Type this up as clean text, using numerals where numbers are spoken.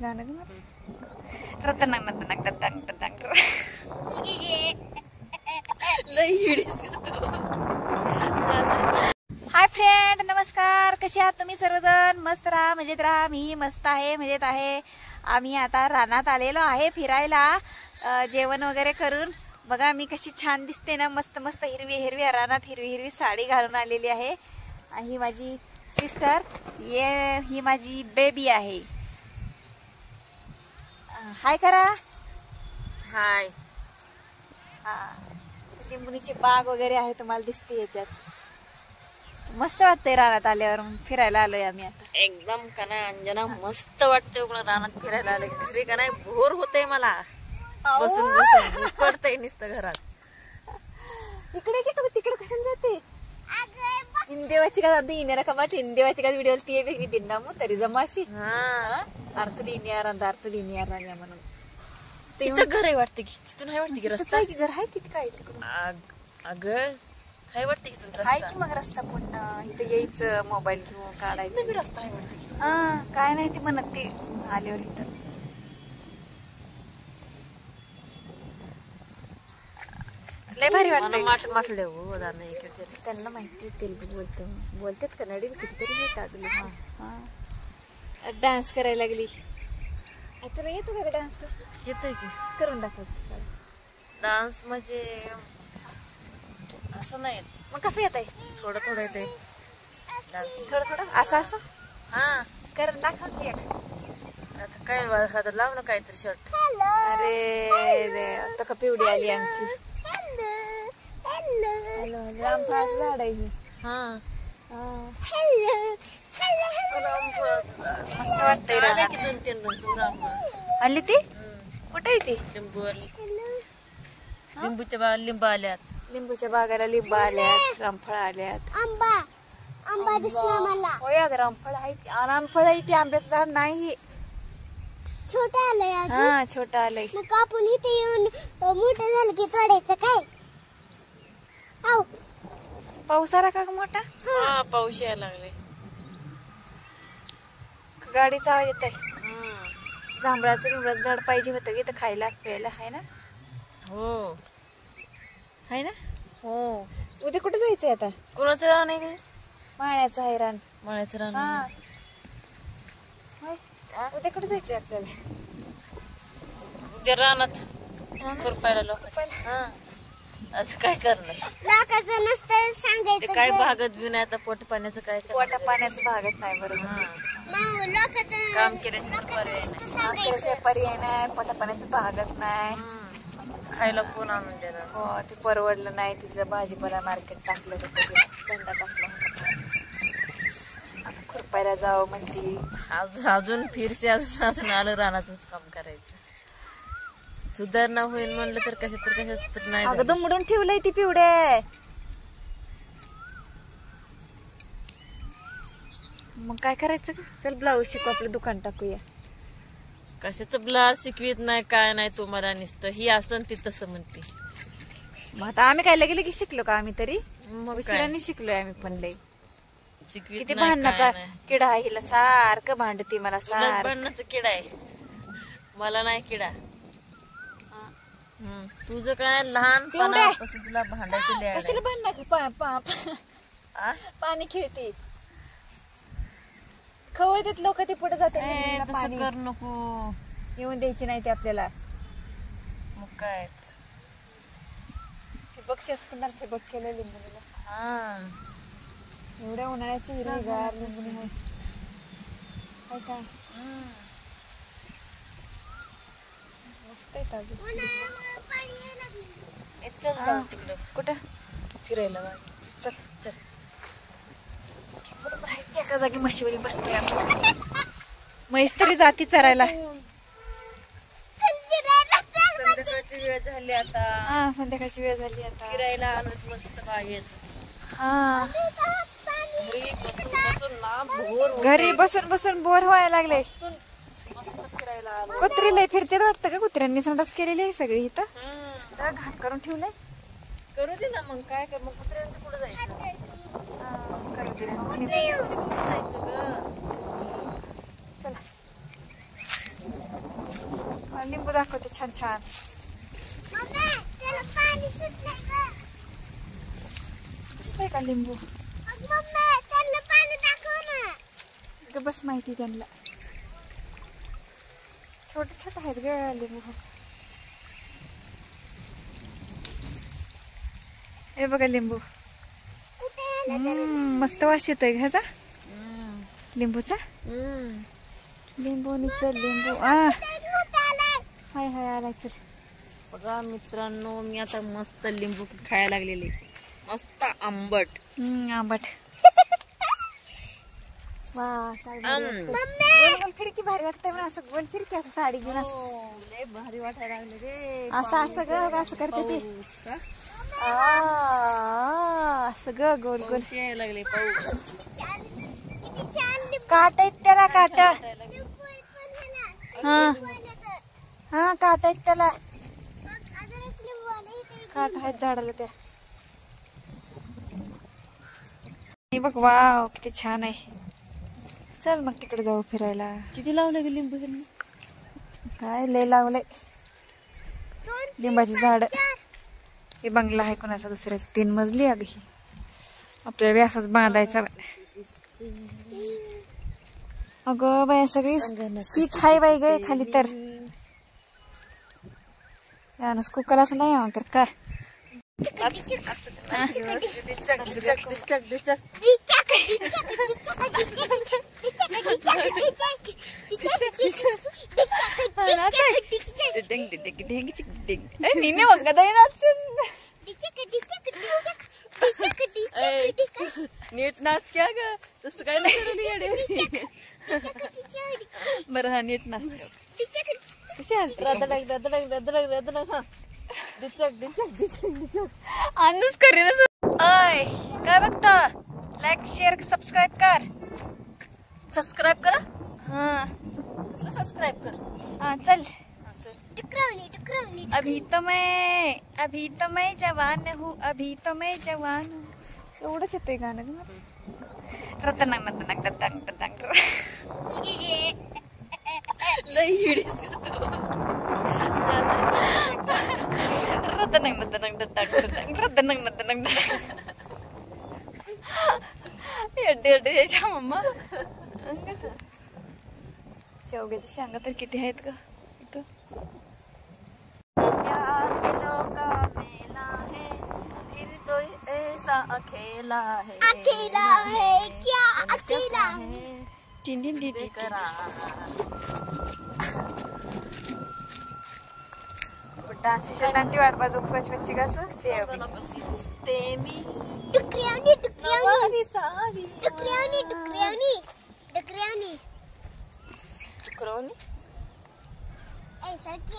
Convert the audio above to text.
गाणं ग रतनांग रतनांग रतनांग रतनांग hi friend, नमस्कार. कसे आहात तुम्ही सर्वजण? मस्त राहा, मजेत राहा. मी मस्त आहे, मजेत आहे. आम्ही आता रानात आलेलो आहे फिरायला, जेवण वगैरे करून. बघा मी कशी छान दिसते ना, मस्त मस्त हिरवी हिरवी रानात हिरवी हिरवी साडी घालून आलेली आहे. ही माझी सिस्टर, ही माझी बेबी आहे. हाय करा. हाय. लिंबुनीची बाग वगैरे आहे, तुम्हाला दिसते याच्यात. मस्त वाटतंय रानात आल्यावर. फिरायला आलोय आम्ही आता. एकदम का नाही अंजना, मस्त वाटतंय मला रानात फिरायला आले. घरी का नाही बोर होतंय मला, बसून बसून पडतंय नुसतं घरात. इकडे की तुम्ही तिकडे कशाला जाते? हिंदेवाची का जाते इन्याला का बाट हिंदेवाची का व्हिडिओ ती वेगळी दिना मग तरी जमाशी. अर्थ लिनियर आणि अर्थ लिनियर राण्या म्हणून तिथं घर आहे वाटते की तिथून आहे वाटते की रस्ता की घर आहे किती काय तिकडून. अगं आहे वाटते की तिथून आहे रस्ता की मग रस्ता पण इथं यायचं मोबाईल घेऊन काढायचं. बी रस्ता आहे वाटते. काय नाही ते म्हणत ते आल्यावर इथं. लय भारी वाटत माठले हो दाना इकडे. त्यांना माहिती तेलगू बोलतात कन्नडी कितीतरी येतात. डान्स करायला लागली. तुला येतो का डान्स? येतोय की करून दाखव. डान्स म्हणजे असं नाही मग कसं येत आहे? थोडं थोडं येते डान्स, थोडं थोडं असं असं. हा करून दाखवते. आता काय आता लाव ना काहीतरी शर्ट. अरे आता का पिवडी आली आमची. रामफळाचं झाड आहे ही. मस्त वाटतंय. आली ती कुठे आहे ती? लिंबू आल्यात. लिंबूच्या बागाला लिंबू आल्यात, रामफळ आल्यात. आंबा दिसला मला. होय अगं रामफळ आहे. रामफळ आहे ती, आंब्याचं झाड नाही. छोटा आलंय अजून. हा छोटं आलंय. मग आपण इथे येऊन मोठं झालं की तोडायचं काय? आऊ पाऊस आला का ग मोठा? हा पाऊस यायला लागले. गाडीचा आवाज येत आहे. जांभळाचं बिंबळाचं झाड पाहिजे होतं की खायला प्यायला. आहे ना? हो आहे ना? हो. उद्या कुठे जायचंय आता? कोणाचं रान आहे ते? माळ्याचं आहे रान. मळ्याचं रान. उद्या कुठे जायचंय आपल्याला? उद्या रानात खुरपायला लोक. असं काय करणार? लाखाचं नसतं सांगायचं. ते काय भागत बी नाही आता. पोट पाण्याचं काय पोटा पाण्याचं भागत नाही. बरोबर. लोकांचं काम केल्याशिवाय पर्याय नाही. पोटा पाण्याचं भागत नाही. खायला कोण आणून देणार? हो ते परवडलं नाही. तिचं भाजीपाला मार्केट टाकलं होतं, धंदा टाकला होता. आता खुरपायला जावं म्हणती. अजून फिरसे अजून आलं रानातच काम करायचं. सुधारणा होईल म्हणलं तर कशात तर नाही. अगं दुमडून ठेवलंय ती पिवडे. मग काय करायचं? चल ब्लाऊज शिकू, आपलं दुकान टाकूया. कशाचं ब्लाऊज शिकवीत नाही काय नाही तुम्हाला नुसतं ही असतं ती तसं म्हणते. मग आता आम्ही काय लगे लगे शिकलो का? आम्ही तरी मग उशिराने शिकलोय आम्ही पण. लय शिकवीत किती नाही, भांडणाचा काय नाही. किडा आहे हिला. सारखं भांडती मला. तुलाच भांडणाचा किडा आहे, मला नाही किडा. तुझं काय लहानपणापासून तुला भांडायचं लय आहे. कशाला भांडणार? पाणी खेळते खवळतात लोक. ते पुढे जातात. तसं कर नको. येऊन द्यायची नाही ते आपल्याला. मग काय बक्षीस करणार ते बघ केलं लिंबूला. एवढ्या उन्हाळ्याची हिरवीगार लिंबूनी मस्त काय काय मस्त आहे. तिकडं कुठं फिरायला चल चल. बरोबर आहे. एका जागी म्हशीवरी बसते आपण. म्हैस तरी जाती चरायला. संध्याकाळची वेळ झाली आता. संध्याकाळची वेळ झाली आता. फिरायला आलोत मस्त बागेत. घरी बसून बसून बोर व्हायला लागले. कुत्री लय फिरते वाटतं का? कुत्र्यांनी संडास केलेली आहे सगळी इथं. घाट करून ठेवलंय. करू दे ना मग काय कर. मग कुत्र्यांनी कुठं जायचं? करू दे. जायचं ग. चला लिंबू दाखवते छान छान. मम्मी त्याला पाणी सुटलंय का? दिसतंय का लिंबू? मम्मी त्याला पाणी दाखव ना. ग बस माहिती त्यांना. छोटे छोटे आहेत ग लिंबू. हे बघा लिंबू. कुठे मस्त वास येतोय ह्याचा लिंबूचा. लिंबू निचल लिंबू. हाय हाय आलाय चल. बघा मित्रांनो, मी आता मस्त लिंबू खायला लागलेले, मस्त आंबट. आंबट. वा मम्मी गोल फिर की भारी वाटतंय म्हणा. असं गोल फिर की असं साडी घेऊन असं लय भारी वाटायला लागले रे. असं असं ग असं करते ते. पाऊस, हा? असं ग गोल गोल. पाऊस यायला लागले, पाऊस. किती छान लिंबू काट आहेत त्याला काट. पण झाला. हा हा काट आहेत त्याला. अजून एक लिंबू आलं इथे. काट आहेत झाडाला त्या. हे बघ वाव किती छान आहे. चल मग तिकडे जाऊ फिरायला. किती लावले गे लिंबू ह्यांनी? काय लय लावलंय लिंबाची झाड. हे बंगला आहे कोणाचा दुसऱ्याचा. 3 मजली अगं ही. आपल्याला व्यासच बांधायचा. अगं बाया सगळी शीच हाय बाई ग खाली तर. यानच कुकलाच नाही आमकर काय. ನೀನೇ नीट नाच क्या ग, तसं काय नाही बरं. हा नीट नाच. कशी अनुस करीन. अय काय बघता. लाईक शेअर सबस्क्राईब कर. सबस्क्राईब करा. हा सबस्क्राईब कर. हाँ चल. टुकरावनी टुकरावनी. अभी तो मैं जवान हूँ. अभी तो मैं जवान हूँ. एवढंच येतंय गाणं ग. रतनांग रतनांग रतनांग रतनांग. लई हिडीस रतनांग रतनांग रतनांग रतनांग रतनांग रतनांग. एड्डे एड्डे यायच्या मम्मा. शेवग्याची शेंगा तर किती आहेत ग इथं. प्यार दिलों का मेला है, फिर तो ऐसा अकेला है. अकेला है क्या अकेला है. Tin tin tin tin. डान्सची शेतांची वाट बाजू पचपच्ची कसं शेव. दिसते मी टुकरावनी टुकरावनी नवारी साडी. टुकरावनी टुकरावनी टुकरावनी. टुकरावनी. ऐसा की